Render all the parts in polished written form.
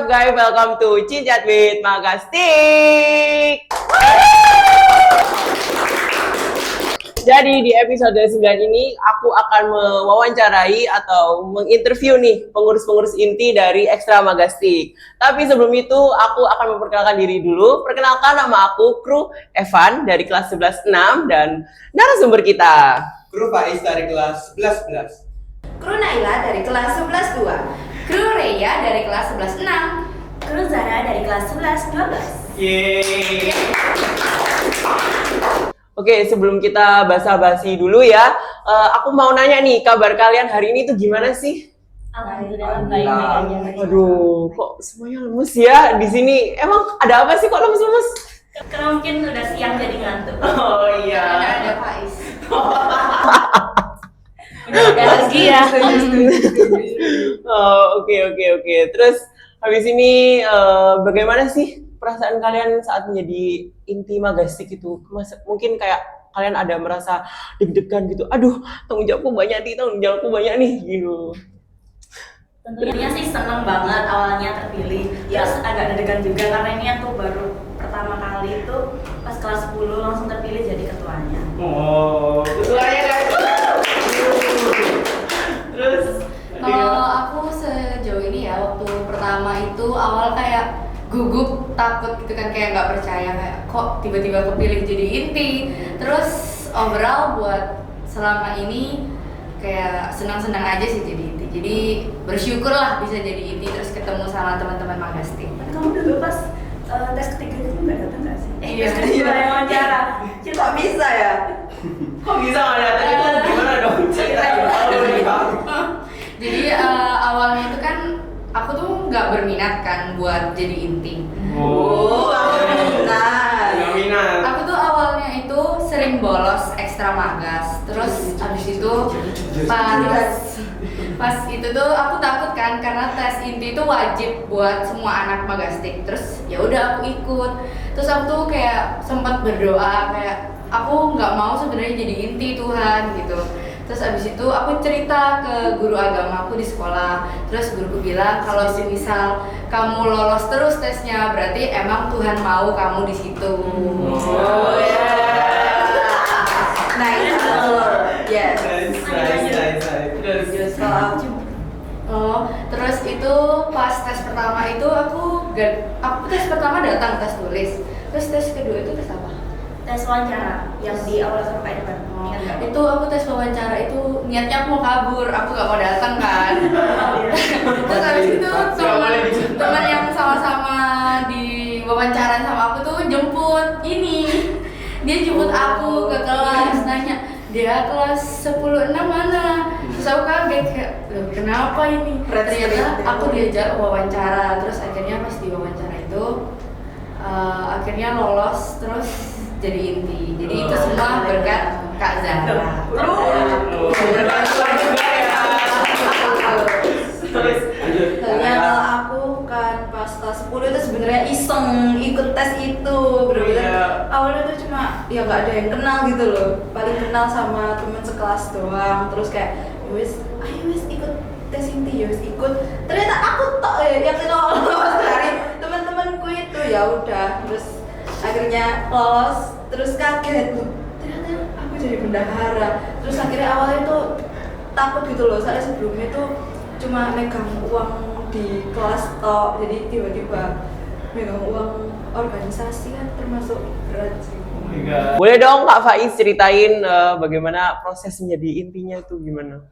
up guys? Welcome to Cinchat with Magastik. Jadi di episode 9 ini aku akan mewawancarai atau menginterview nih pengurus-pengurus inti dari Ekstra Magastik. Tapi sebelum itu aku akan memperkenalkan diri dulu. Perkenalkan, nama aku Kru Evan dari kelas 11-6 dan narasumber kita Kru Faiz dari kelas 11-11. Kru Naila dari kelas 11-2. Kru Reya dari kelas 11-6. Kru Zara dari kelas 11-12. Yeay. Oke, sebelum kita basa-basi dulu ya, aku mau nanya nih, kabar kalian hari ini tuh gimana sih? Alhamdulillah baik-baik aja. Aduh, kok semuanya lemes ya di sini? Emang ada apa sih kok lemes-lemes? Karena mungkin udah siang jadi ngantuk. Oh Karena ada Faiz. Udah lagi ya. Oh, oke. Terus habis ini bagaimana sih perasaan kalian saat menjadi inti Magastik itu? Mungkin kayak kalian ada merasa deg-degan gitu. Aduh, tanggung jawabku banyak nih gitu. Tentunya sih seneng banget awalnya terpilih. Terus agak deg-degan juga karena ini aku baru pertama kali itu pas kelas 10 langsung terpilih jadi ketuanya. Oh, ketuanya guys. Terus Kalau aku sejauh ini ya, waktu pertama itu awal kayak gugup, takut gitu kan, kayak nggak percaya kayak kok tiba-tiba kepilih jadi inti. Terus overall buat selama ini kayak senang-senang aja sih jadi inti. Jadi bersyukur lah bisa jadi inti, terus ketemu sama teman-teman Magastik. Tapi kamu dulu pas tes ketiga itu nggak datang nggak sih? Iya. Tes kedua yang wawancara. Kok bisa ya? Kok bisa nggak datang itu gimana dong? Ceritain. Jadi awalnya itu kan aku tuh nggak berminat kan buat jadi inti. nggak minat. Aku tuh awalnya itu sering bolos ekstra magas. Terus abis itu pas itu tuh aku takut kan karena tes inti itu wajib buat semua anak Magastik. Terus ya udah aku ikut. Terus aku tuh kayak sempat berdoa kayak aku nggak mau sebenarnya jadi inti Tuhan gitu. Terus abis itu aku cerita ke guru agamaku di sekolah. Terus guruku bilang kalau semisal kamu lolos terus tesnya berarti emang Tuhan mau kamu di situ. Oh, Nice. Yes. Terus Terus itu pas tes pertama itu aku tes pertama datang tes tulis. Terus tes kedua itu tes apa? Tes wawancara yang di awal sampai depan. Ingat nggak? Itu aku tes wawancara itu niatnya aku mau kabur, aku gak mau datang kan. Terus habis itu teman yang sama-sama di wawancara sama aku tuh jemput dia jemput aku ke kelas, nanya dia kelas 10-6 mana. Terus aku kaget kayak, loh kenapa ini? Ternyata aku diajak wawancara. Terus akhirnya pas di wawancara itu akhirnya lolos terus jadi inti. Jadi itu semua berkat Kak Zara. Soalnya kalau aku kan pas kelas 10 itu sebenarnya iseng ikut tes itu, bener-bener awalnya tuh cuma ya nggak ada yang kenal gitu loh, paling kenal sama temen sekelas doang. Terus kayak ayo ikut tes inti, ikut. Ternyata aku yang lolos dari teman-temanku itu. Ya udah, terus akhirnya lolos, terus kaget tuh ternyata aku jadi bendahara. Terus akhirnya awalnya tuh takut gitu loh, soalnya sebelumnya tuh cuma megang uang di kelas tok, jadi tiba-tiba megang uang organisasi kan termasuk berat sih. Boleh dong Kak Faiz ceritain bagaimana proses menjadi intinya itu gimana?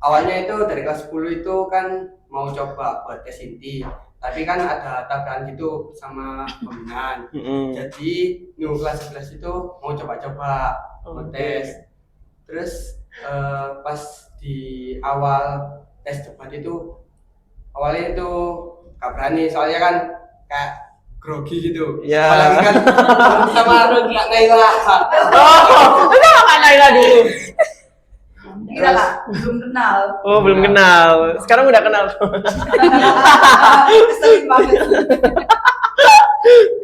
Awalnya itu dari kelas 10 itu kan mau coba buat tes inti, tapi kan ada tabrakan gitu sama pembinaan. Jadi kelas 11 itu mau coba-coba mau tes. Terus pas di awal tes cepat itu awalnya itu gak berani, soalnya kan kayak grogi gitu. Ya. Apalagi kan sama Kak Naila. Kenapa Kak Naila dulu? Kita lah belum kenal. Oh, belum kenal. Sekarang udah kenal. Keselin banget.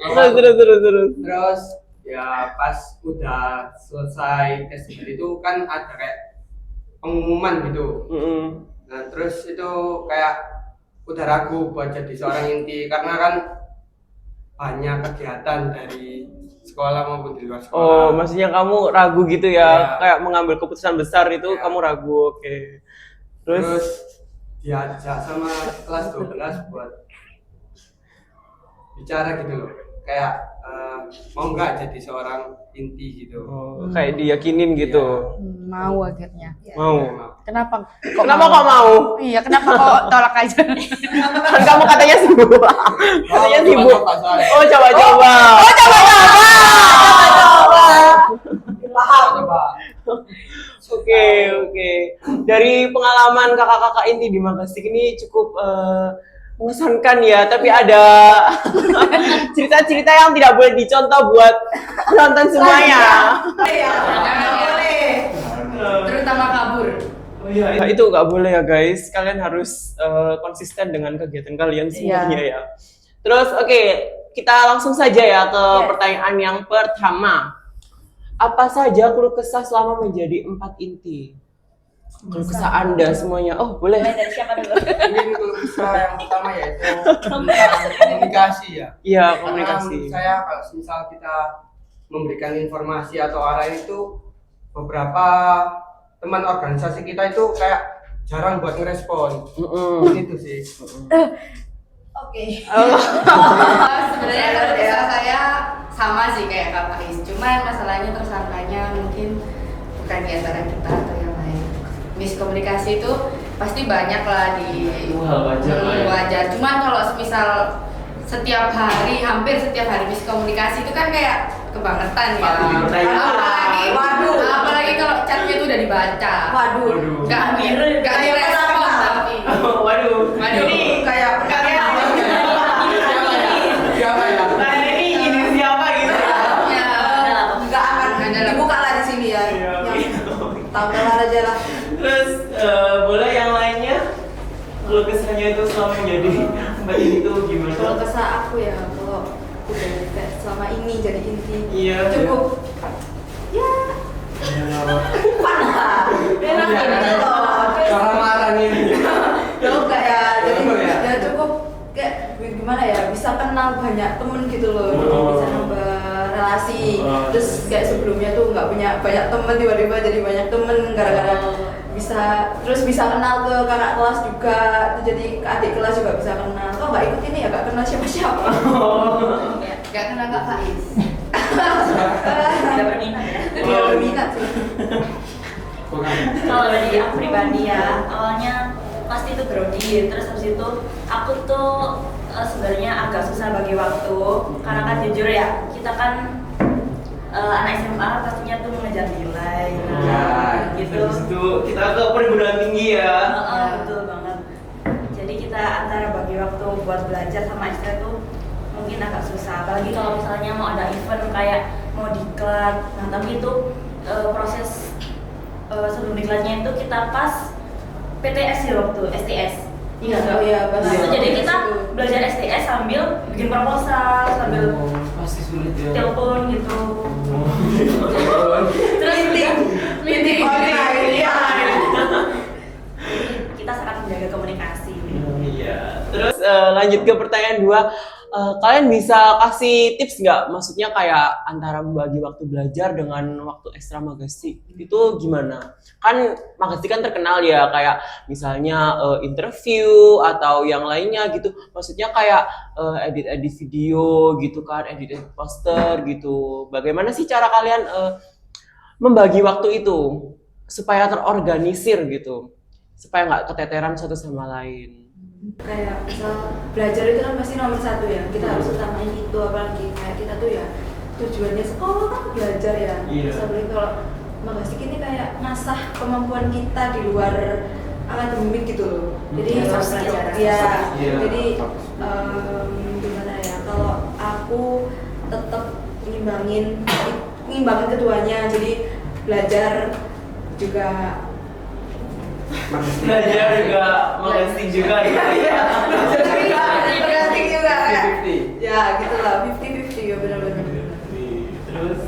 Terus. Terus ya pas udah selesai tes itu kan ada kayak pengumuman gitu. Nah terus itu kayak udah ragu buat jadi seorang inti karena kan banyak kegiatan dari sekolah maupun di luar sekolah. Oh, maksudnya kamu ragu gitu ya, Iya. kayak mengambil keputusan besar itu Iya. kamu ragu, oke. Terus diajak sama kelas 12 buat bicara gitu loh, kayak mau nggak jadi seorang inti gitu. Oh, kayak diyakinin gitu. Mau akhirnya. Mau. Kenapa? Kenapa kok mau? Iya, kenapa kok tolak aja? Kan kamu katanya sibuk. Katanya sibuk. Coba-coba soalnya. Oh, coba-coba. Coba. Oke, oke. Dari pengalaman kakak-kakak inti di Magastik ini cukup mengesankan ya, tapi ada cerita-cerita yang tidak boleh dicontoh buat penonton semuanya. Jangan boleh. Terutama kabur. Oh iya, itu nggak boleh ya guys. Kalian harus konsisten dengan kegiatan kalian semuanya ya. Terus oke, kita langsung saja ya ke pertanyaan yang pertama. Apa saja keluh kesah selama menjadi 4 inti? Keluh kesah Anda semuanya. Oh, boleh. Mulai dari siapa dulu? Mungkin keluh kesah yang pertama yaitu tentang komunikasi ya. Iya, Karena komunikasi. menurut saya kalau misal kita memberikan informasi atau arahan itu, beberapa teman organisasi kita itu kayak jarang buat ngerespon. Itu sih. Oke. Sebenarnya kalau kesah saya sama sih kayak Kak Faiz, cuman masalahnya tersangkanya mungkin bukan di antara kita atau yang lain. Miskomunikasi itu pasti banyak lah di Wajar lah ya. wajar. Cuman kalau misal setiap hari, hampir setiap hari miskomunikasi itu kan kayak kebangetan ya. Patut dipertanyakan. Apalagi kalau chatnya itu udah dibaca. Waduh. Nggak direspon tapi. Waduh. Waduh. Ini kayak Siapa ya? Nah, ini siapa gitu? Ya. nggak akan Nggak ada. dibuka lah di sini ya. Iya, Yang tampil aja lah. Terus boleh yang lainnya? Keluh kesahnya itu selama menjadi 4 inti itu gimana? Kalau kesah aku ya, kalau udah kayak selama ini jadi inti Iya. cukup ya panas enak gitu loh. Cara marah nih. Cukup kayak jadi Oh, ya. ya cukup kayak gimana ya, bisa kenal banyak temen gitu loh, jadi bisa nambah relasi. Terus kayak sebelumnya tuh nggak punya banyak temen, tiba-tiba jadi banyak temen gara-gara bisa, terus bisa kenal ke kakak kelas juga, jadi ke adik kelas juga bisa kenal. Kok nggak ikut ini ya, nggak kenal siapa-siapa. Gak kenal Kak Faiz. Tidak berminat ya. Dia berminat sih. Kalau dari aku pribadi ya, awalnya pasti itu grogi, terus habis itu aku tuh sebenarnya agak susah bagi waktu, karena kan jujur ya, kita kan anak SMA pastinya tuh mengejar nilai, gitu. Habis itu kita ke perguruan tinggi ya. Betul banget. Jadi kita antara bagi waktu buat belajar sama ekstra tuh mungkin agak susah, apalagi kalau misalnya mau ada event kayak mau diklat. Nah tapi itu proses sebelum diklatnya itu kita pas PTS ya waktu STS. Iya Oh iya, Nah, itu jadi kita belajar STS sambil bikin proposal, sambil Pasti sulit ya. telepon gitu. Terus meeting Online, iya. Kita sangat menjaga komunikasi. Iya. Terus lanjut ke pertanyaan 2. Kalian bisa kasih tips nggak? Maksudnya kayak antara membagi waktu belajar dengan waktu ekstra Magastik itu gimana? Kan Magastik kan terkenal ya kayak misalnya interview atau yang lainnya gitu. Maksudnya kayak edit-edit video gitu kan, edit-edit poster gitu. Bagaimana sih cara kalian membagi waktu itu supaya terorganisir gitu, supaya nggak keteteran satu sama lain? Kayak misal belajar itu kan pasti nomor 1 ya, kita harus utamain itu, apalagi kayak kita tuh ya tujuannya sekolah kan belajar ya. Iya. Apalagi kalau Magastik ini kayak ngasah kemampuan kita di luar akademik gitu loh. Jadi Iya, harus soft skill. belajar. Iya. Iya. Jadi gimana ya, kalau aku tetap ngimbangin keduanya, jadi belajar juga. Belajar juga Magastik juga ya. Tapi Magastik juga kayak 50-50. ya gitulah, 50-50 ya, benar-benar. Terus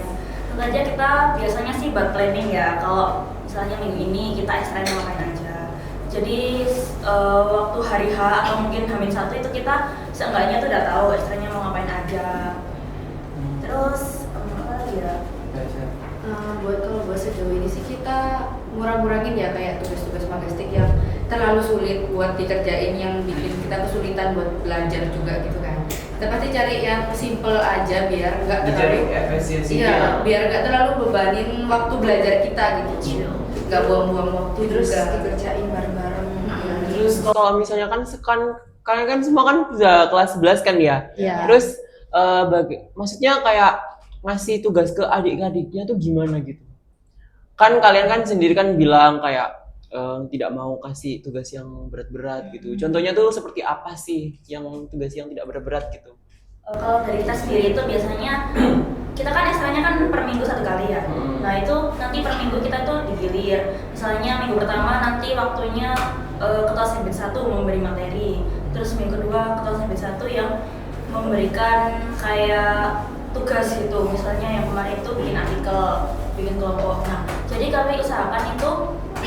Tentu aja kita biasanya sih buat planning ya. Kalau misalnya minggu ini kita ekstra ngapain aja. Jadi waktu hari H atau mungkin H-1 itu kita seenggaknya tuh udah tahu ekstranya mau ngapain aja. Terus apa lagi ya? Buat sejauh ini sih kita ngurang-ngurangin ya kayak tugas-tugas magistik yang terlalu sulit buat dikerjain, yang bikin kita kesulitan buat belajar juga gitu kan. Kita pasti cari yang simple aja biar nggak Dicari terlalu efisiensinya. iya, biar nggak terlalu bebanin waktu belajar kita gitu. Nggak buang-buang waktu Terus juga. dikerjain bareng-bareng. Iya. Terus kalau misalnya kan kalian kan semua kan udah kelas 11 kan ya. Iya. Terus maksudnya kayak ngasih tugas ke adik-adiknya tuh gimana gitu. Kan kalian kan sendiri kan bilang kayak tidak mau kasih tugas yang berat-berat gitu. Contohnya tuh seperti apa sih yang tugas yang tidak berat-berat gitu? Kalau dari kita sendiri itu biasanya kita kan ekstranya kan per minggu 1 kali ya. Nah itu nanti per minggu kita tuh digilir. Misalnya minggu pertama nanti waktunya ketua Senbid 1 memberi materi. Terus minggu kedua ketua Senbid 1 yang memberikan kayak tugas gitu. Misalnya yang kemarin itu bikin artikel, bikin kelompok. Nah jadi kami usahakan itu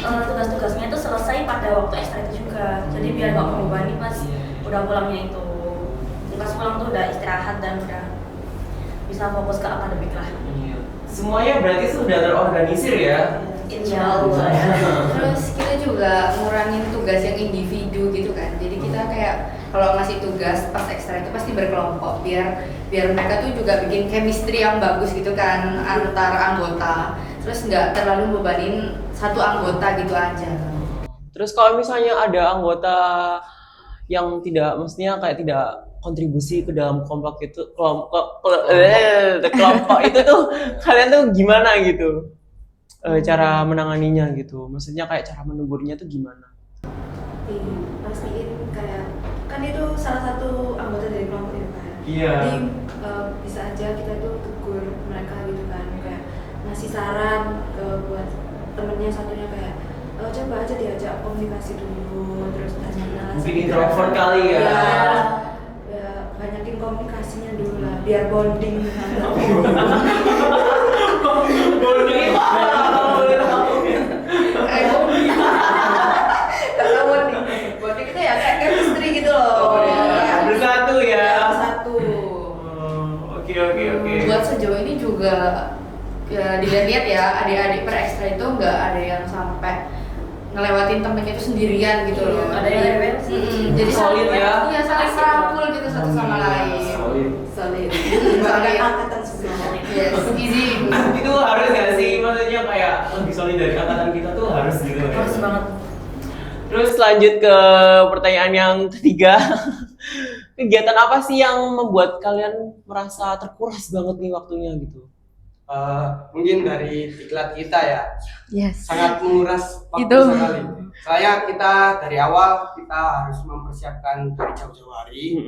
tugas-tugasnya itu selesai pada waktu ekstra itu juga. Jadi biar nggak membebani pas udah pulangnya itu. Pas pulang tuh udah istirahat dan udah bisa fokus ke akademik lah. Semuanya berarti sudah terorganisir ya? Insya Allah ya. Terus kita juga ngurangin tugas yang individu gitu kan. Jadi kita kayak kalau ngasih tugas pas ekstra itu pasti berkelompok biar mereka tuh juga bikin chemistry yang bagus gitu kan antar anggota. Terus nggak terlalu bebanin satu anggota gitu aja. Terus kalau misalnya ada anggota yang tidak, maksudnya kayak tidak kontribusi ke dalam kelompok itu, kelompok itu tuh kalian tuh gimana gitu? Cara menanganinya gitu. Maksudnya kayak cara menegurnya tuh gimana? Pastiin kayak kan itu salah satu anggota dari kelompok itu kan. Iya. Jadi bisa aja kita tuh tegur mereka gitu kan, kayak ngasih saran buat temennya satunya kayak coba aja diajak komunikasi dulu, terus tanya Mungkin introvert kali ya. Ya, banyakin komunikasinya dulu lah biar bonding. Karena bonding itu ya kayak chemistry gitu loh. Bersatu ya. Satu. Oke. Buat sejauh ini juga ya dilihat ya adik-adik per ekstra itu nggak ada yang sampai ngelewatin temennya itu sendirian gitu loh. Ada yang rewel sih. Jadi Solid ya. Iya saling merangkul gitu satu sama lain. Solid. Solid. Angkatan sebelumnya. Yes, easy. Itu harus nggak sih? Maksudnya kayak lebih solid dari angkatan kita tuh harus gitu ya. Harus banget. Terus lanjut ke pertanyaan yang ketiga. Kegiatan apa sih yang membuat kalian merasa terkuras banget nih waktunya gitu? Mungkin dari diklat kita ya, Yes. sangat menguras waktu Itu. sekali. Soalnya kita dari awal kita harus mempersiapkan dari jauh-jauh hari.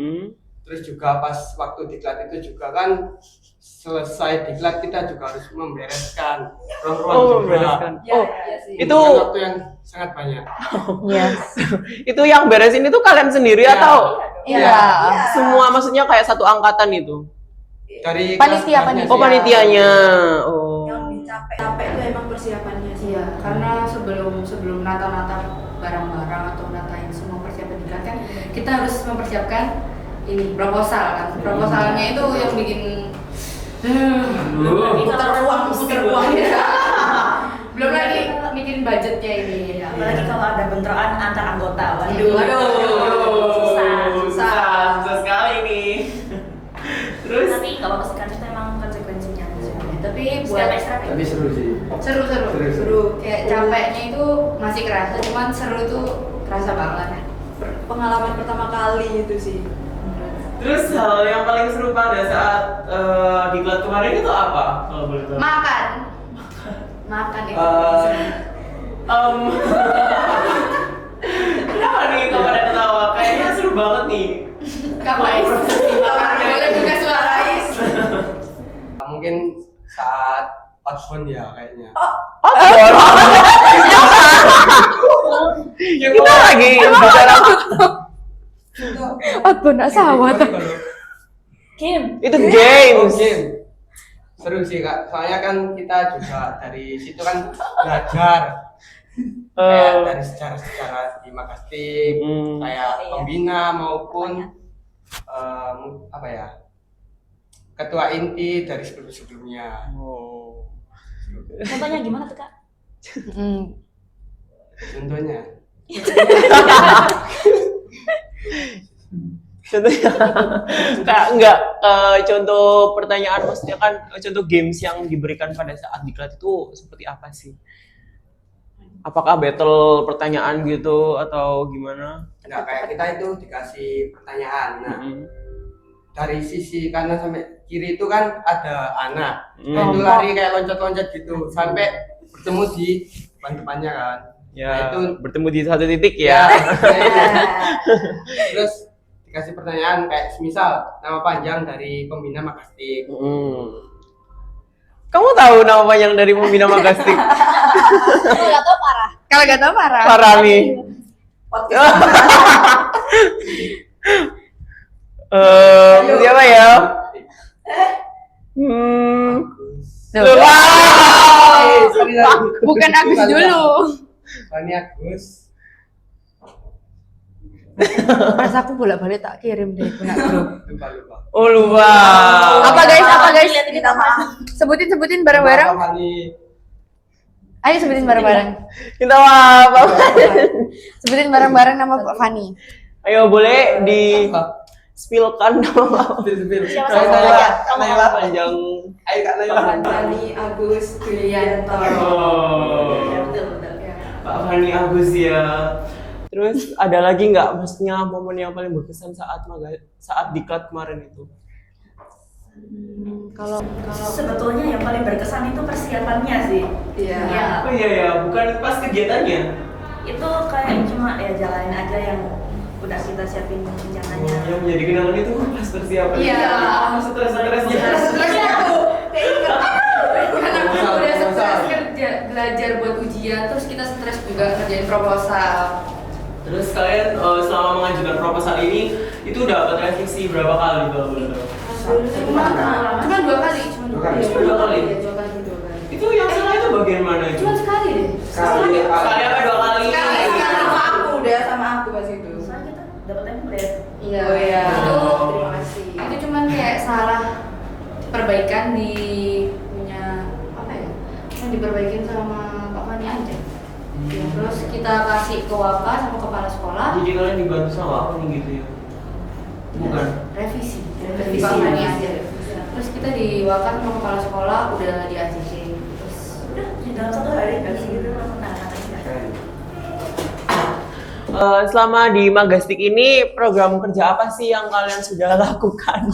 Terus juga pas waktu diklat itu juga kan selesai diklat kita juga harus membereskan ruang-ruang juga. Membereskan. Ya, iya sih. Itu Dengan waktu yang sangat banyak. Yes. itu yang beresin itu kalian sendiri Ya. atau Iya. semua, maksudnya kayak satu angkatan itu? Dari Panitia, kelas-kelasnya Oh, sih. panitianya. Oh. Yang capek itu emang persiapannya sih. Iya, karena sebelum nata-nata barang-barang atau natain semua persiapan diklat kan kita harus mempersiapkan ini proposal kan. Proposalnya itu yang bikin putar uang ya. Belum lagi bikin budgetnya ini. Apalagi kalau ada bentrokan antar anggota. Susah sekali nih. Terus Tapi kalau kesekian itu emang konsekuensinya. Tapi Setiap buat ekstra kayak Tapi seru sih. seru kayak capeknya itu masih kerasa, cuman seru itu kerasa banget. Pengalaman pertama kali itu sih. Terus hal yang paling seru pada saat diklat kemarin itu apa? Kalau boleh tahu. Makan itu. Kenapa nih kamu pada ketawa? Kayaknya seru banget nih. Kapais. Boleh buka suara Is. Mungkin saat outbound ya kayaknya. Kita lagi bicara Outbound sawah. Kim. itu games. Oke. Seru sih Kak. Soalnya kan kita juga dari situ kan belajar kayak dari sejarah-sejarah di Magastik, kayak pembina maupun apa ya, ketua inti dari sebelum-sebelumnya. Contohnya gimana tuh Kak? Contohnya Contohnya kayak enggak contoh pertanyaan, maksudnya kan contoh games yang diberikan pada saat diklat itu seperti apa sih? Apakah battle pertanyaan gitu atau gimana? nah kayak kita itu dikasih pertanyaan. Nah, dari sisi kanan sampai kiri itu kan ada anak. Nah, itu lari kayak loncat-loncat gitu sampai bertemu di depan-depannya kan. Ya, Nah, itu bertemu di satu titik ya. Terus dikasih pertanyaan kayak misal nama panjang dari pembina Magastik. Kamu tahu nama panjang dari pembina Magastik? Kalau nggak tahu parah. Parah nih. Siapa ya? Lupa. Bukan Agus dulu. Fani Agus. Pas aku bolak-balik tak kirim deh ke grup. Lupa. Oh lupa. Apa guys? Kita maaf. Sebutin bareng-bareng. Lupa, Fani. Ayo sebutin bareng-bareng. Kita maaf. Sebutin bareng-bareng nama Pak Fani. Ayo boleh di spillkan nama. Siapa Nama sama aja? Kamu Naila panjang. Ayo Kak Naila. Fani Agus Yulianto. Ya, betul. Pak Fani Agus ya. Terus ada lagi nggak, maksudnya momen yang paling berkesan saat diklat kemarin itu? Kalau Sebetulnya yang paling berkesan itu persiapannya sih. Iya. Ya, Oh iya ya, bukan pas kegiatannya. itu kayak cuma ya jalanin aja yang udah kita siapin rencananya. Yang menjadi kenangan itu pas persiapan. Iya. Stres-stresnya. karena aku udah stres kerja belajar buat ujian, terus kita stres juga ngerjain proposal. Terus kalian selama mengajukan proposal ini itu dapat revisi berapa kali kalau boleh tahu? Cuma 2 kali. Dua kali. Itu yang salah itu bagian mana itu? Cuma sekali deh. Sekali. Sekali apa 2 kali? Sekali sama aku udah sama aku pas itu. Soalnya kita dapat template. Iya. Oh iya. Itu Terima kasih. itu cuman kayak salah perbaikan di punya apa ya? Yang diperbaikin sama Pak Fani aja. Ya, terus kita kasih ke Waka sama kepala sekolah. Jadi kalian dibantu sama apa nih gitu ya? Bukan. Revisi Revisi. Pak Fani aja. Terus kita di Waka sama kepala sekolah udah di ACC. Terus Udah di dalam 1 hari kasih gitu langsung Selama di Magastik ini program kerja apa sih yang kalian sudah lakukan?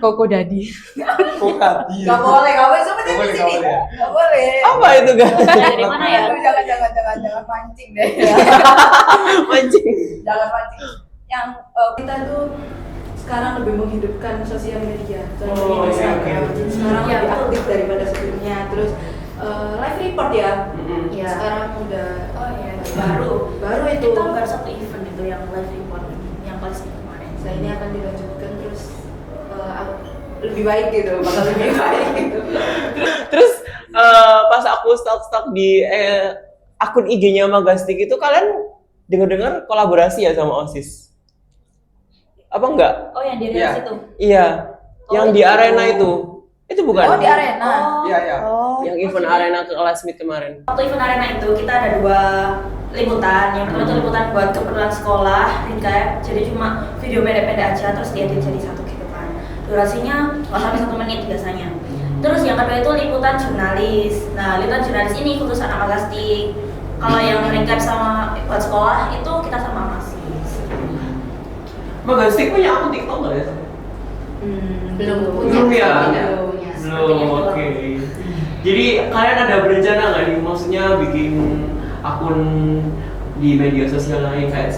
Koko Dadi. Bukan. Gak boleh sebenarnya di sini. Gak boleh. Apa itu guys? Dari mana ya? Jangan mancing deh. Mancing. Jangan mancing. Yang kita tuh sekarang lebih menghidupkan sosial media. Oh, Contohnya Instagram. oke. Sekarang Iya, lebih betul. aktif daripada sebelumnya. Terus live report ya. Iya. Sekarang udah Oh iya, baru itu. Kita baru 1 event itu yang live report yang paling kemarin. Saya ini akan dilanjutkan terus lebih baik gitu, bakal lebih baik gitu. Terus pas aku stalk di akun IG-nya Magastik itu kalian dengar-dengar kolaborasi ya sama OSIS? Apa enggak? Oh yang di Iya. situ. Iya, yang di arena itu. Itu bukan? Oh di arena. Iya, iya. Yang event arena ke Classmeet kemarin. Waktu event arena itu kita ada 2 liputan. Yang pertama itu liputan buat keperluan sekolah, recap. Jadi cuma video pendek-pendek aja terus diedit jadi 1 gitu kan. Durasinya nggak sampai 1 menit biasanya. Terus yang kedua itu liputan jurnalis. Nah, liputan jurnalis ini khusus anak Magastik. Kalau yang recap sama buat sekolah itu kita sama Mas. Magastik punya akun TikTok nggak ya? Belum Belum ya? Belum. Belum, oke. Jadi kalian ada berencana nggak nih, maksudnya bikin akun di media sosial lain kayak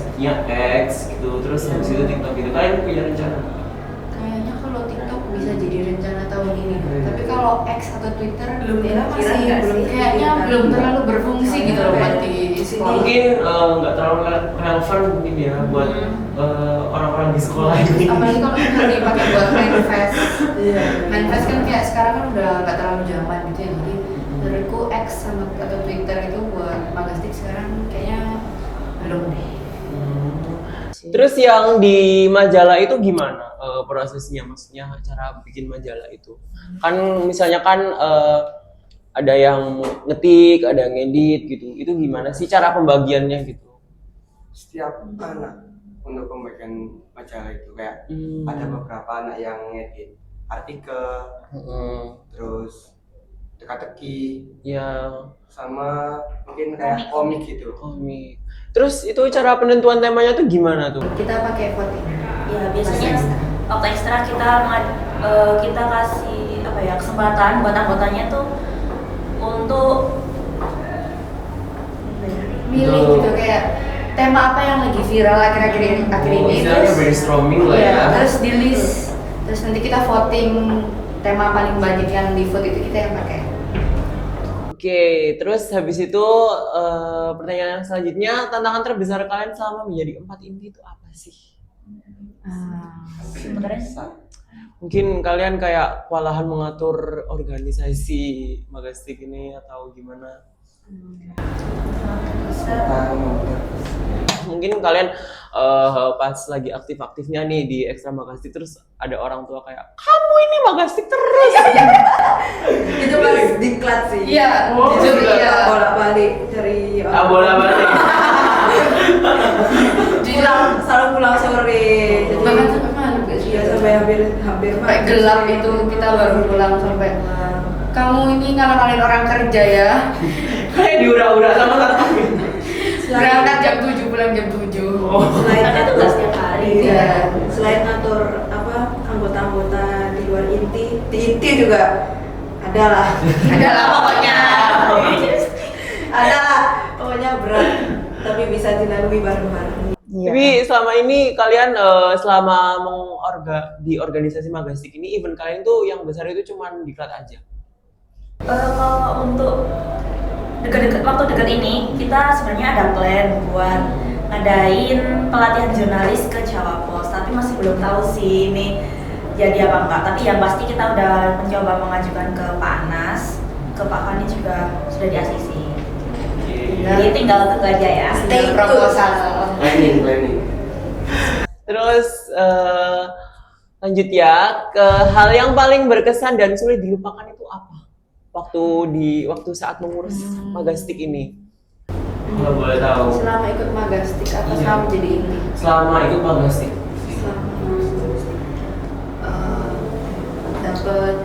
X gitu, terus habis itu TikTok gitu, kalian punya rencana? Kayaknya kalau TikTok bisa jadi rencana tahun ini. Tapi kalau X atau Twitter Belum ya kepikiran masih nggak belum sih? kayaknya belum terlalu berfungsi gitu loh buat di sekolah. Mungkin nggak terlalu relevan mungkin ya buat orang-orang di sekolah ini. Apalagi kalau misalnya dipakai buat manifest. Manifest kan kayak sekarang kan udah nggak terlalu zaman gitu ya. Jadi menurutku menurutku X sama atau Twitter itu buat Magastik sekarang kayaknya belum deh. Terus yang di majalah itu gimana prosesnya? Maksudnya cara bikin majalah itu? Kan misalnya kan ada yang ngetik, ada yang ngedit gitu. Itu gimana sih cara pembagiannya gitu? Setiap anak untuk pembagian majalah itu kayak ada beberapa anak yang ngedit artikel, terus teka-teki, Ya, sama mungkin kayak komik gitu. komik. Terus itu cara penentuan temanya tuh gimana tuh? Kita pakai voting. Ya biasanya waktu ekstra kita kasih apa ya kesempatan buat anggotanya tuh untuk Milih gitu kayak tema apa yang lagi viral akhir-akhir ini Istilahnya brainstorming lah ya. terus di list, terus nanti kita voting tema paling banyak yang di vote itu kita yang pakai. Oke, terus habis itu pertanyaan selanjutnya, tantangan terbesar kalian selama menjadi 4 inti itu apa sih? sebenarnya Mungkin kalian kayak kewalahan mengatur organisasi Magastik ini atau gimana? Mungkin kalian pas lagi aktif-aktifnya nih di Ekstra Magastik terus ada orang tua kayak kamu ini Magastik terus. Itu pas diklat sih. Iya, Oh, itu diklat. iya. Bolak-balik dari Bola-balik. selalu pulang sore. Jadi Bahkan sampai malam gak sih? iya sampai hampir Sampai gelap itu kita baru pulang sampai kamu ini ngalah-ngalahin orang kerja ya. Kayak diura-ura sama tante. Berangkat jam 7 pulang jam 7. Selain ada tugas setiap hari. Iya. Selain ngatur apa anggota-anggota di luar inti, di inti juga ada lah. Ada lah pokoknya. Ada lah. Pokoknya berat, tapi bisa dilalui bareng-bareng. Tapi selama ini kalian selama di organisasi Magastik ini event kalian tuh yang besar itu cuman diklat aja. Kalau untuk waktu dekat ini kita sebenarnya ada plan buat ngadain pelatihan jurnalis ke Jawa Pos, tapi masih belum tahu sih ini jadi apa enggak. Tapi yang pasti kita udah mencoba mengajukan ke Pak Anas, ke Pak Fani juga sudah di ACC. Jadi tinggal tunggu aja ya. Stay proposal. Planning. Terus lanjut ya ke hal yang paling berkesan dan sulit dilupakan itu apa? Waktu saat mengurus Magastik ini. Kalau boleh tahu. Selama ikut Magastik atau Iya. selama jadi inti? Selama ikut Magastik. Dapat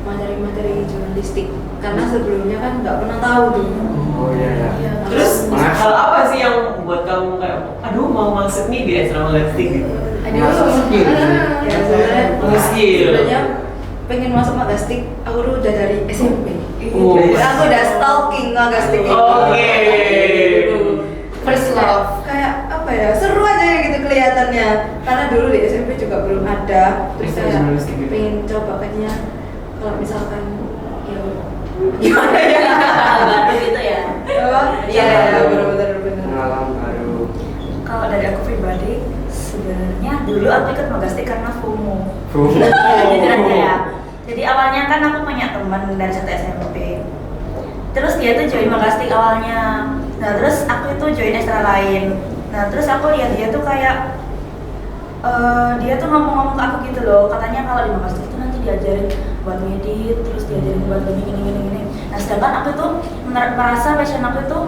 materi-materi jurnalistik karena sebelumnya kan nggak pernah tahu tuh. Oh iya. Terus hal apa sih yang buat kamu kayak aduh mau masuk nih di Ekstra Magastik gitu? Masuk skill. Ya sebenarnya Skill. pengen masuk Magastik aku tuh udah dari SMP. Oh. Jadi aku udah stalking Magastik itu. Oke. First love. Kayak apa ya, seru aja ya gitu kelihatannya karena dulu di SMP juga belum ada, terus Ekstra saya jurnalistik gitu. pengen coba kayaknya kalau misalkan ya gimana ya Baru gitu ya. iya benar-benar Pengalaman baru. Kalau dari aku pribadi, sebenarnya dulu aku ikut Magastik karena FOMO. Bro. Jujur aja ya. Jadi awalnya kan aku punya teman dari satu SMP. Terus dia tuh join Magastik awalnya. Nah terus aku itu join ekstra lain. Nah terus aku lihat dia tuh kayak dia tuh ngomong-ngomong ke aku gitu loh. Katanya kalau di Magastik itu nanti diajarin buat ngedit, terus diajarin buat gini. Nah sedangkan aku tuh merasa passion aku itu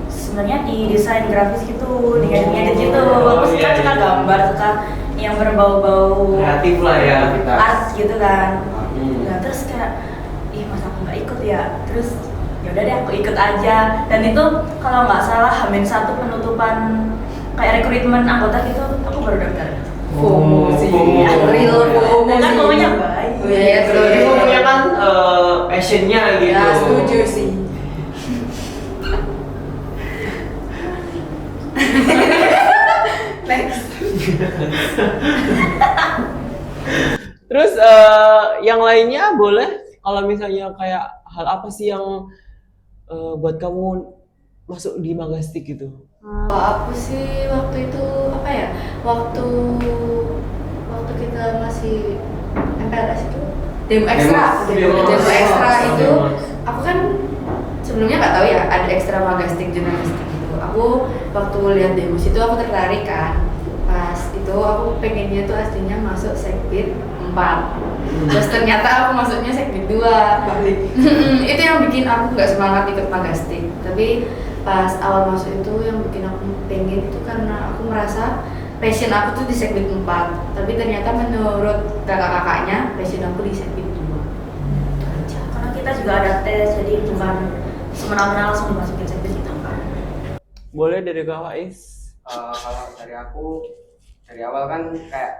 sebenarnya di desain grafis gitu, di ngedit gitu. Aku suka gambar, suka yang berbau-bau Kreatif lah ya. art gitu kan. Nah terus kayak ih masa aku nggak ikut ya, terus ya udah deh aku ikut aja. Dan itu kalau nggak salah H-1 penutupan kayak rekrutmen anggota gitu aku baru daftar. FOMO sih, real FOMO Kan sih. pokoknya baik. Iya, Jadi pokoknya kan passionnya gitu. Ya setuju sih. Next. Terus yang lainnya boleh kalau misalnya kayak hal apa sih yang buat kamu masuk di Magastik gitu? Kalau aku sih waktu itu apa ya? Waktu kita masih MPLS itu demo ekstra Demo itu ekstra. aku kan sebelumnya nggak tahu ya ada ekstra magastik jurnalistik gitu. Aku waktu lihat demo itu aku tertarik kan. Pas itu aku pengennya tuh aslinya masuk sekbid 4. Terus ternyata aku masuknya sekbid 2. Balik. Itu yang bikin aku nggak semangat ikut magastik. Tapi pas awal masuk itu yang bikin aku pengen itu karena aku merasa passion aku tuh di sekbid 4. Tapi ternyata menurut kakak-kakaknya passion aku di sekbid 2. Itu aja. Karena kita juga ada tes, jadi bukan semena-mena langsung dimasukin sekbid kita kan. Boleh dari Kak Faiz? Kalau dari aku dari awal kan kayak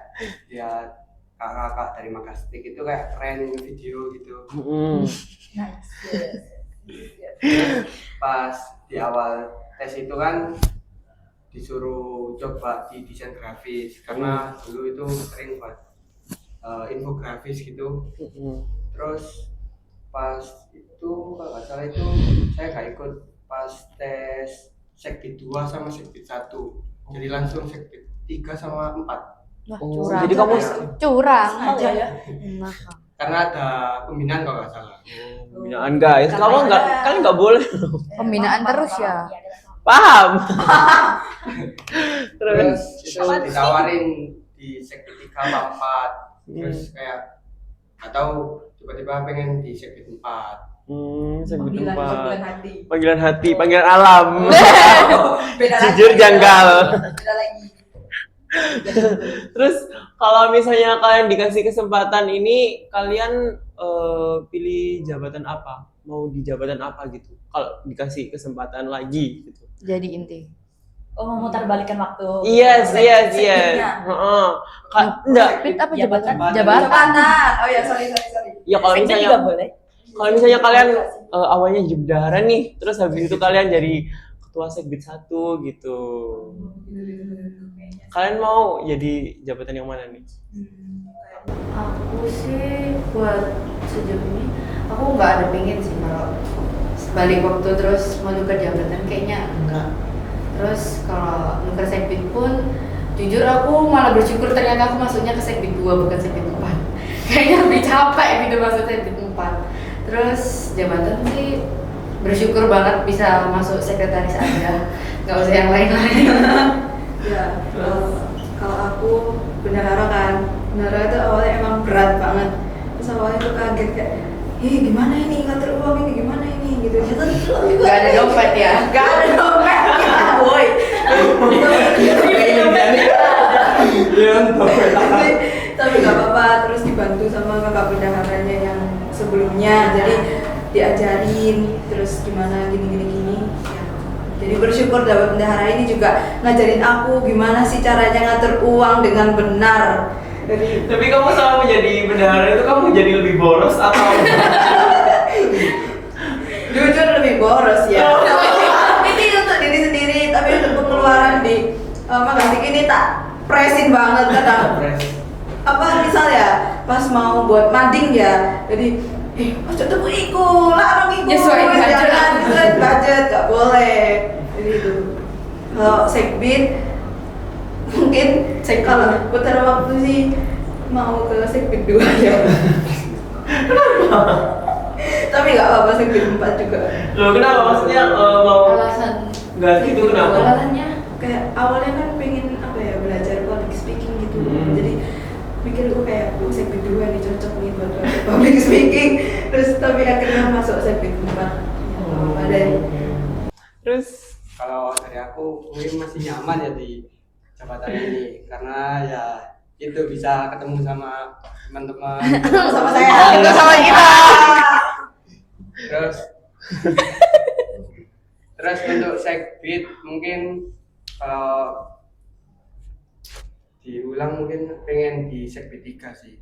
lihat kakak-kakak dari Magastik itu kayak keren video gitu. Pas di awal tes itu kan disuruh coba di desain grafis karena dulu itu sering buat infografis gitu. Terus pas itu kalau nggak salah itu saya nggak ikut pas tes sekbid 2 sama sekbid 1, jadi langsung sekbid 3 sama 4 Wah, Oh, curang. jadi kamu curang Aja ya. Nah, karena ada pembinaan kalau nggak salah. pembinaan guys, kamu kalian nggak boleh pembinaan terus ya. paham. Terus Terus itu ditawarin di sekbid 3 sama 4, terus kayak nggak tahu tiba-tiba pengen di sekbid 4. sekbid Panggilan 4. hati. Panggilan hati, panggilan alam. Beda Jujur lagi. janggal. Beda lagi. Terus kalau misalnya kalian dikasih kesempatan ini, kalian pilih jabatan apa? Mau di jabatan apa gitu? Kalau dikasih kesempatan lagi gitu. Jadi inti. Oh, memutar balikan waktu. Yes. Sekbidnya. Heeh. Enggak. Sekbid apa jabatan? Jabatan. Jabatan. Jabatan. Oh ya, sorry. Ya kalau Sekbid misalnya juga boleh. kalau misalnya kalian awalnya jadi bendahara nih, terus habis itu kalian jadi ketua sekbid 1 gitu. Kalian mau jadi jabatan yang mana nih? Aku sih buat sejauh ini aku nggak ada pengen sih kalau balik waktu terus mau nuker jabatan kayaknya enggak. Terus kalau nuker sekbid pun jujur aku malah bersyukur ternyata aku masuknya ke sekbid 2 bukan sekbid 4. Kayaknya lebih capek gitu masuk sekbid 4. Terus jabatan sih bersyukur banget bisa masuk sekretaris aja, nggak usah yang lain-lain. Ya, kalau aku bendahara kan, bendahara itu awalnya emang berat banget. Terus awalnya tuh kaget kayak, gimana ini ngatur uang ini gimana ini gitu. Nggak ada dompet ya? Gak ada dompet, woi. Tapi nggak apa-apa. Terus dibantu sama kakak bendaharanya yang sebelumnya, jadi diajarin terus gimana gini. Ya. Jadi bersyukur dapat bendahara ini juga ngajarin aku gimana sih caranya ngatur uang dengan benar. Jadi Tapi kamu selama menjadi bendahara itu kamu jadi lebih boros atau? jujur lebih boros ya. Ini untuk diri sendiri, tapi untuk pengeluaran di Magastik ini tak presin banget kadang. Apa misal ya pas mau buat mading ya, jadi ojo tuku iku, larang iku, Nyesuaiin budget. jangan nyesuaiin budget, gak boleh. Jadi itu. Kalau sekbid mungkin kalau putar waktu sih mau ke sekbid 2 ya. Tapi nggak apa-apa sekbid 4 juga. Loh kenapa maksudnya mau Alasan nggak gitu kenapa? alasannya Kayak awalnya kan pengen apa ya, belajar public speaking gitu. Jadi mikir gue kayak sekbid 2 nih cocok nih buat belajar public speaking. Terus tapi akhirnya masuk sekbid 4. Ya apa deh. Terus Kalau dari aku mungkin masih nyaman ya di jabatan ini karena ya itu bisa ketemu sama teman-teman. Sama saya. Itu sama kita. Terus untuk sekbid mungkin kalau diulang mungkin pengen di sekbid 3 sih,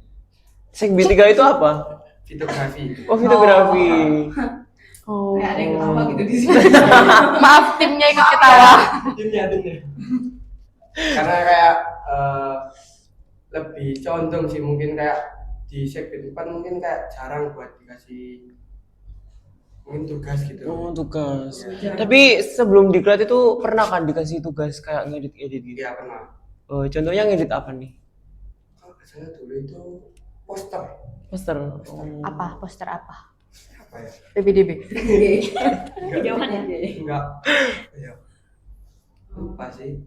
sekbid 3 itu apa? videografi. Oh, videografi. Oh. Kayak ada yang ketawa gitu di sini. Maaf timnya ikut ketawa. Timnya. Karena kayak lebih condong sih mungkin kayak di sekbid 4 mungkin kayak jarang buat dikasih mungkin tugas gitu. Oh, tugas. Tapi sebelum diklat itu pernah kan dikasih tugas kayak ngedit-edit gitu? Iya pernah. Contohnya ngedit apa nih? Kalau nggak salah dulu itu poster. Poster. Apa? Poster apa? Apa ya? PPDB. Jauhan ya. Enggak. Iya. Lupa sih.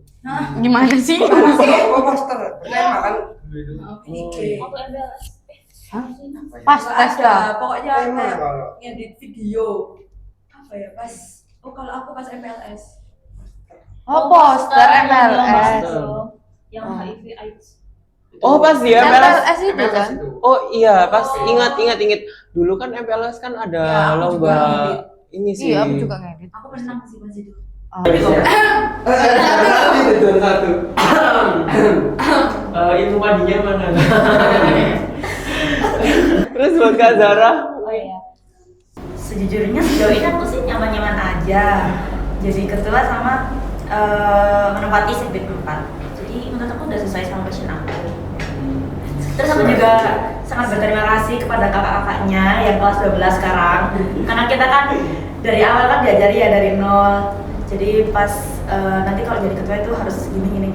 Gimana sih? Oh, poster. Pertama kan dulu itu. Waktu MBLS. Apa ya? Pas tes lah. Pokoknya Tema kayak kalau ngedit video. Apa ya pas? Oh kalau aku pas MPLS. Oh, poster MLS. Yang HIV AIDS. Oh pas ya MLS itu MLS kan? itu. Oh iya, pas ingat. Dulu kan MPLS kan ada Ya, aku lomba juga ngedit. ini sih. Iya, aku juga ngedit. Aku menang sih pas itu. Satu. Itu madinya mana? Terus buat Kak Zara, Oh iya. Sejujurnya sejauh ini aku sih nyaman-nyaman aja. Jadi ketua sama menempati Sekbid 4. Jadi menurut aku udah sesuai sama passion aku. Terus aku juga sangat berterima kasih kepada kakak-kakaknya yang kelas 12 sekarang. Karena kita kan dari awal kan diajari ya dari nol. Jadi pas nanti kalau jadi ketua itu harus gini,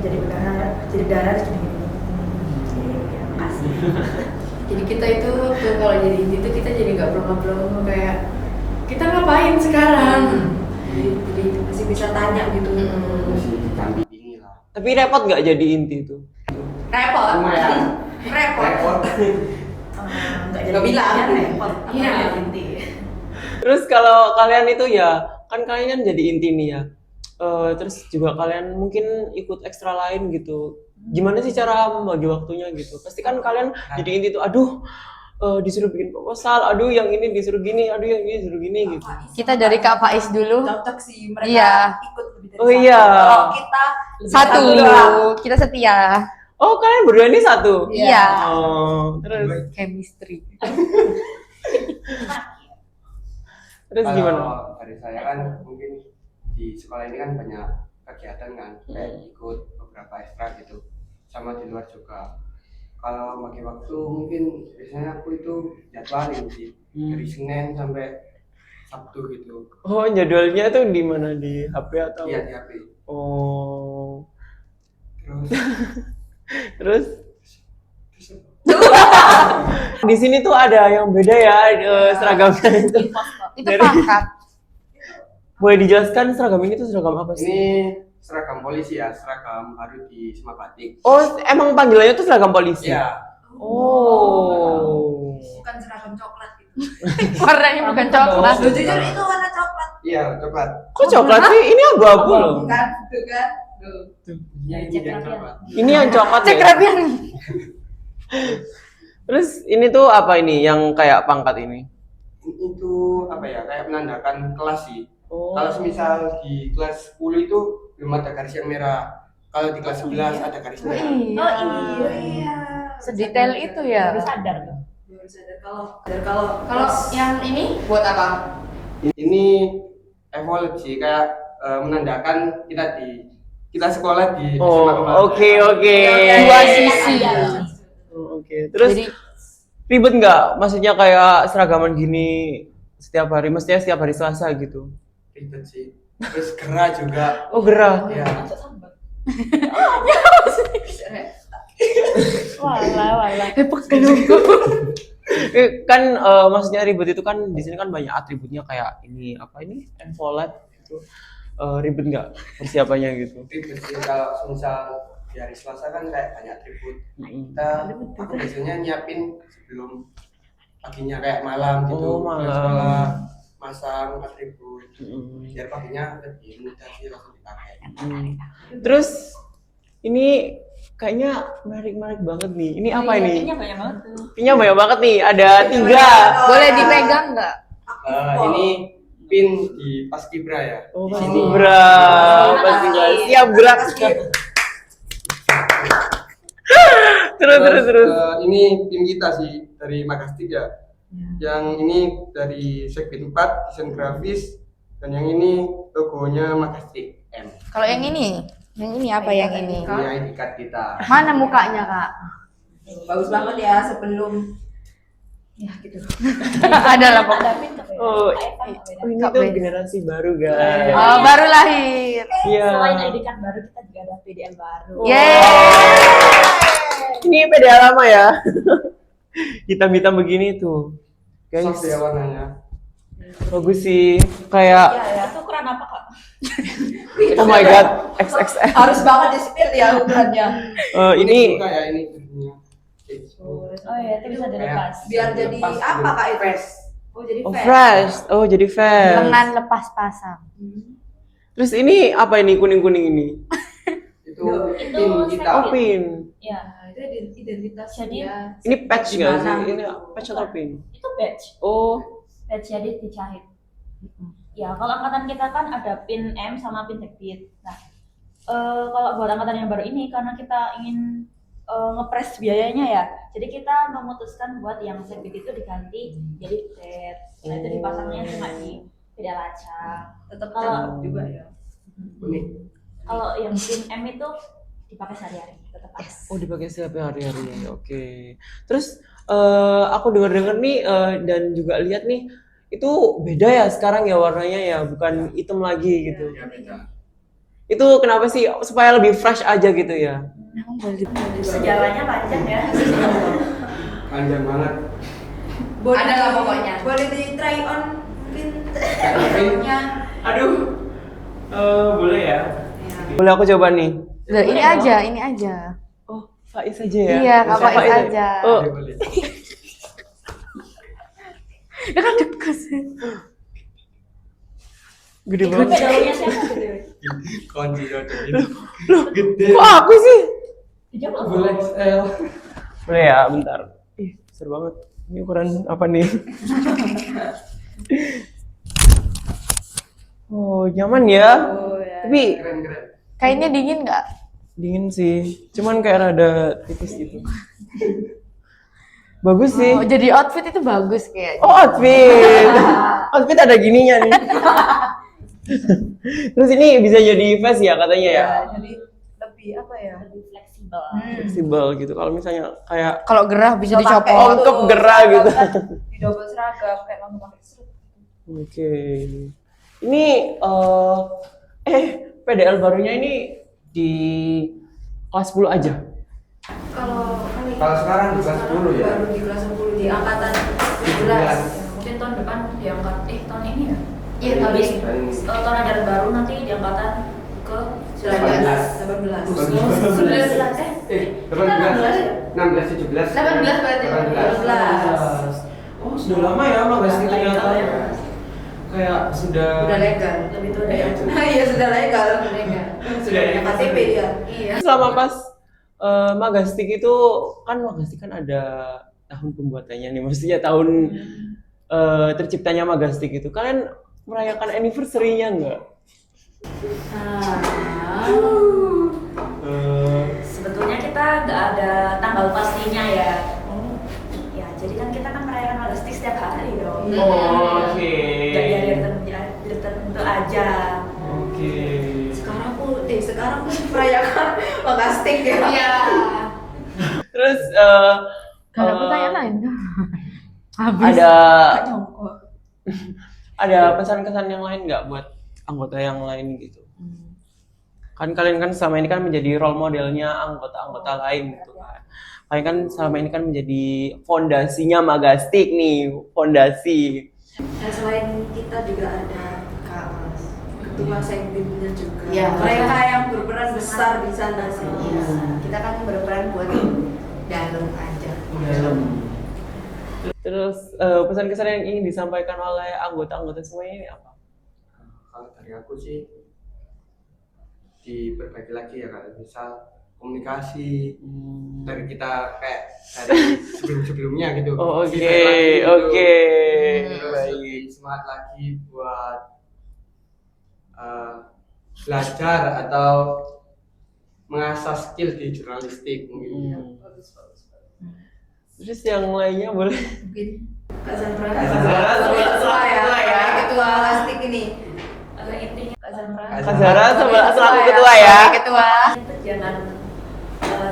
jadi bendahara, jadi darah, jadi gini. Jadi ya, makasih. Jadi kita itu tuh kalau jadi inti itu kita jadi nggak belum kayak kita ngapain sekarang. Jadi masih bisa tanya gitu. Masih didampingi lah. tapi repot nggak jadi inti itu? Repot. Lumayan. Repot. Nggak jadi Nggak bilang. intinya repot. Aku Iya. jadi inti. Terus kalau kalian itu ya, kan kalian jadi inti nih ya. Terus juga kalian mungkin ikut ekstra lain gitu. Gimana sih cara membagi waktunya gitu? Pasti kan kalian jadi inti tuh, aduh disuruh bikin proposal, aduh yang ini disuruh gini, aduh yang ini disuruh gini gitu. Kita dari Kak Faiz dulu. Cocok sih mereka Iya. ikut lebih dari Oh satu. iya. Kalau kita Satu. doang. Kita setia. Oh kalian berdua ini satu? Iya. Oh, terus Chemistry. terus Kalau gimana? dari saya kan mungkin di sekolah ini kan banyak kegiatan kan, kayak ikut beberapa ekstra gitu, sama di luar juga. Kalau pakai waktu mungkin biasanya aku itu jadwalin sih dari Senin sampai Sabtu gitu. Oh jadwalnya tuh di mana, di HP atau? Iya di HP. Oh, Terus terus di sini tuh ada yang beda ya seragamnya itu. Itu Dari- pangkat. Boleh dijelaskan seragam ini tuh seragam apa sih? ini seragam polisi ya, seragam baru di Semak Batik. Oh, emang panggilannya tuh seragam polisi? Iya. Oh. Bukan seragam coklat gitu. Warnanya bukan coklat. Jujur itu warna coklat. Iya, coklat. Kok coklat sih? Ini abu-abu loh. Bukan, itu kan. Tuh. Ini yang coklat. Ini yang coklat Cek ya? rapian. Terus ini tuh apa ini yang kayak pangkat ini? Itu apa ya, kayak menandakan kelas sih. Oh. Kalau misal di kelas 10 itu belum ada garis yang merah. Kalau di kelas 11 ada garis merah. Oh Iya. Sedetail itu ya. Baru sadar tuh. Baru sadar kalau Kalau yang ini buat apa? Ini evolusi kayak menandakan kita sekolah di SMA Oh, kemarin. oke. Dua sisi. Oh, oke. Terus Jadi ribet nggak? Maksudnya kayak seragaman gini setiap hari, mestinya setiap hari Selasa gitu. Ribet sih. Terus gerah juga. Oh, gerah. Ya. Walah. Kan maksudnya ribet itu kan di sini kan banyak atributnya kayak ini apa ini envelope gitu. Ribet nggak persiapannya gitu? Ribet sih kalau misal di hari Selasa kan kayak banyak atribut. Aku biasanya nyiapin sebelum paginya kayak malam gitu. Oh, Ke malam. sekolah, masang atribut. Mm. Biar paginya lebih mudah sih langsung dipakai. Terus ini kayaknya menarik banget nih. Ini apa ini? Kayaknya banyak banget tuh. Pinnya banyak banget nih. Ada 3. boleh dipegang nggak? Ini pin di Paskibra ya. Oh, Di Mas sini. Gibra. Mas Gibra. Siap gerak. Terus. Ini tim kita sih dari Magastik ya. Yang ini dari Sekbid 4 desain grafis, dan yang ini logonya Magastik M. Kalau yang ini apa yang ini? Ini ID card kita. Mana mukanya kak? bagus banget ya sebelum Ada lah pokoknya. Ada pin tapi. Oh, ini Kak tuh Ben. generasi baru guys. Oh, baru lahir. Iya. Selain ID card baru kita juga ada PDL baru. Yeay. Ini PDA lama ya. Hitam-hitam begini tuh. Guys, soft ya warnanya. bagus sih. Kayak Itu ukuran apa kak? oh my god, XXL. Harus banget di spill ya ukurannya. Ini juga ya ini. Oh ya, itu bisa dilepas. Biar jadi apa kak itu? Oh jadi oh fresh. fresh. Oh, jadi fresh. Lengan lepas pasang. Terus ini apa ini kuning-kuning ini? Itu Itu pin kita. Oh, pin. Ya, Nah, itu identitas Jadi, dia. Ini patch nggak sih? Gimana Ini gitu. patch atau pin? itu badge. Oh, Badge jadi dijahit. Ya, kalau angkatan kita kan ada pin M sama pin backbeat. Nah, kalau buat angkatan yang baru ini karena kita ingin ngepres biayanya ya, jadi kita memutuskan buat yang backbeat itu diganti jadi pad. Nah, itu dipasangnya cuma di beda lacang. Tetap Kalau cakep juga ya. Unik. kalau yang pin M itu dipakai sehari-hari, tetap pas. oh dipakai setiap hari-hari. Oke. Terus aku dengar-dengar nih dan juga lihat nih itu beda ya sekarang ya warnanya ya, bukan hitam lagi gitu. Ya beda. Itu kenapa sih? Supaya lebih fresh aja gitu ya. Sejarahnya panjang ya. Panjang banget. Boleh Ada lah pokoknya. Boleh di try on mungkin Mungkin. nya. Aduh. Boleh ya? Boleh aku coba nih. Loh, ini aja. Oh, Faiz aja ya? Iya, Kak Bisa Faiz aja. Oh, Boleh. Dia kan deket sih. gede banget. Daunnya siapa gitu? Kunci roda itu. Gede. Kok aku sih? Dijawab. Boleh XL. Boleh ya, bentar. Ih, seru banget. Ini ukuran apa nih? Oh, nyaman ya. Oh ya. Tapi Keren-keren. Kainnya dingin nggak? dingin sih. Cuman kayak rada tipis gitu. Bagus sih. Oh, jadi outfit itu bagus kayaknya. Oh, outfit. Outfit ada gininya nih. Terus ini bisa jadi vest ya katanya ya. Jadi lebih apa ya? Lebih fleksibel. Fleksibel gitu. Kalau misalnya kayak Kalau gerah bisa Bisa pakai dicopot. ongkep gerah gitu. Di double seragam kayak kamu pakai serut. Oke. Ini PDL barunya ini di kelas 10 aja. Kalau Sekarang di kelas 10 ya. Baru di kelas 10 di angkatan 17. 17. Mungkin tahun depan diangkat tahun ini ya? Iya, habis tahun ini. tahun ajaran baru nanti diangkatan ke 18. 19. 18. 16 17. 18 berarti. 18. Oh, sudah lama ya Magastik ternyata. Kayak sudah Udah legal. Lebih tua dari aku. Iya sudah legal, sudah ada KTP dia. Iya. selama pas Magastik itu kan Magastik kan ada tahun pembuatannya nih, maksudnya tahun terciptanya Magastik itu. Kalian merayakan anniversary-nya enggak? Sebetulnya kita nggak ada tanggal pastinya ya. Ya, jadi kan kita kan merayakan Magastik setiap hari dong. Oke. Nggak di hari tertentu aja. Oke. Sekarang pun merayakan Magastik ya. Iya. Terus Kalau aku tanya lain. Habis. ada pesan-kesan yang lain nggak buat anggota yang lain gitu? Kan kalian kan selama ini kan menjadi role modelnya anggota-anggota lain gitu kan. Kalian kan selama ini kan menjadi fondasinya Magastik nih, fondasi. Nah, selain kita juga ada Kak Mas, ketua Sekbidnya juga. Iya. Mereka yang berperan besar di sana sih. Iya. Kita kan berperan buat dalam aja. Terus pesan-kesan yang ingin disampaikan oleh anggota-anggota semua ini apa? Kalau dari aku sih diperbaiki lagi ya, kalau misal komunikasi dari kita kayak dari sebelum-sebelumnya gitu. Oh, Lebih oke, baik lagi gitu. oke. Terus Baik. lebih semangat lagi buat belajar atau mengasah skill di jurnalistik mungkin. Terus yang lainnya boleh? Mungkin Kak Zandra. Kak Zandra, sebagai ketua ya. ketua ya. Ketua Magastik ini. Intinya Kak Zandra. Kak Zara selaku ketua ya. Ketua. itu jangan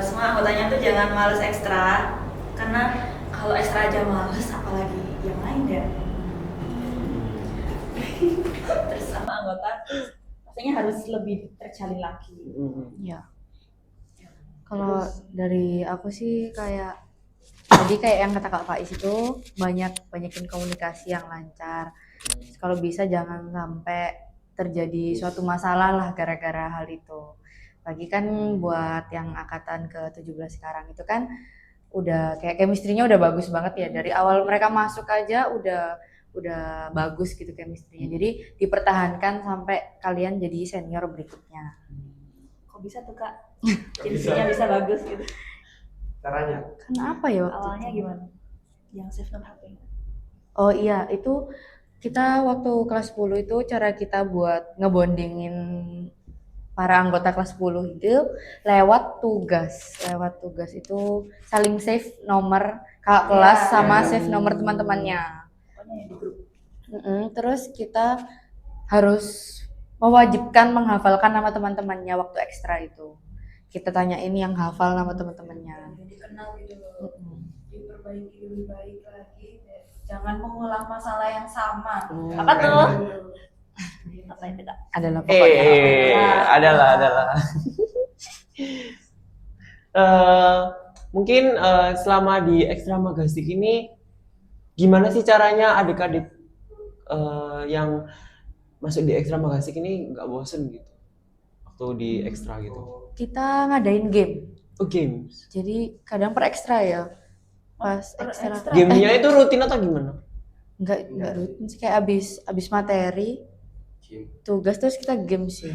semua anggotanya tuh jangan males ekstra, karena kalau ekstra aja males apalagi yang lain ya. Terus sama anggota rasanya harus lebih terjalin lagi. Ya. Kalau dari aku sih kayak Jadi kayak yang kata Kak Faiz itu banyakin komunikasi yang lancar. Kalau bisa jangan sampai terjadi suatu masalah lah gara-gara hal itu. Lagi kan buat yang angkatan ke-17 sekarang itu kan udah kayak chemistry-nya udah bagus banget ya. Dari awal mereka masuk aja udah bagus gitu chemistry-nya. Jadi dipertahankan sampai kalian jadi senior berikutnya. Kok bisa tuh Kak? Chemistry-nya bisa bagus gitu. Caranya. Kenapa ya waktu Awalnya itu? gimana? Yang save note HP. Oh iya, itu kita waktu kelas 10 itu cara kita buat ngebondingin para anggota kelas 10 itu lewat tugas. Lewat tugas itu saling save nomor kakak kelas sama save nomor teman-temannya. Pokoknya ya di grup. Terus kita harus mewajibkan menghafalkan nama teman-temannya waktu ekstra itu. Kita tanyain yang hafal nama teman-temannya. Jadi kenal gitu loh. Diperbaiki lebih baik lagi. Jangan mengulang masalah yang sama. Apa tuh? Apa itu Kak? Adalah pokoknya. Adalah. Mungkin selama di Ekstra Magastik ini gimana sih caranya adik-adik yang masuk di Ekstra Magastik ini nggak bosen gitu waktu di ekstra gitu? Kita ngadain game. Oh, games. Jadi kadang per ekstra ya. Pas Per ekstra. ekstra. Gamenya itu rutin atau gimana? Enggak rutin sih, kayak abis materi tugas terus kita game sih.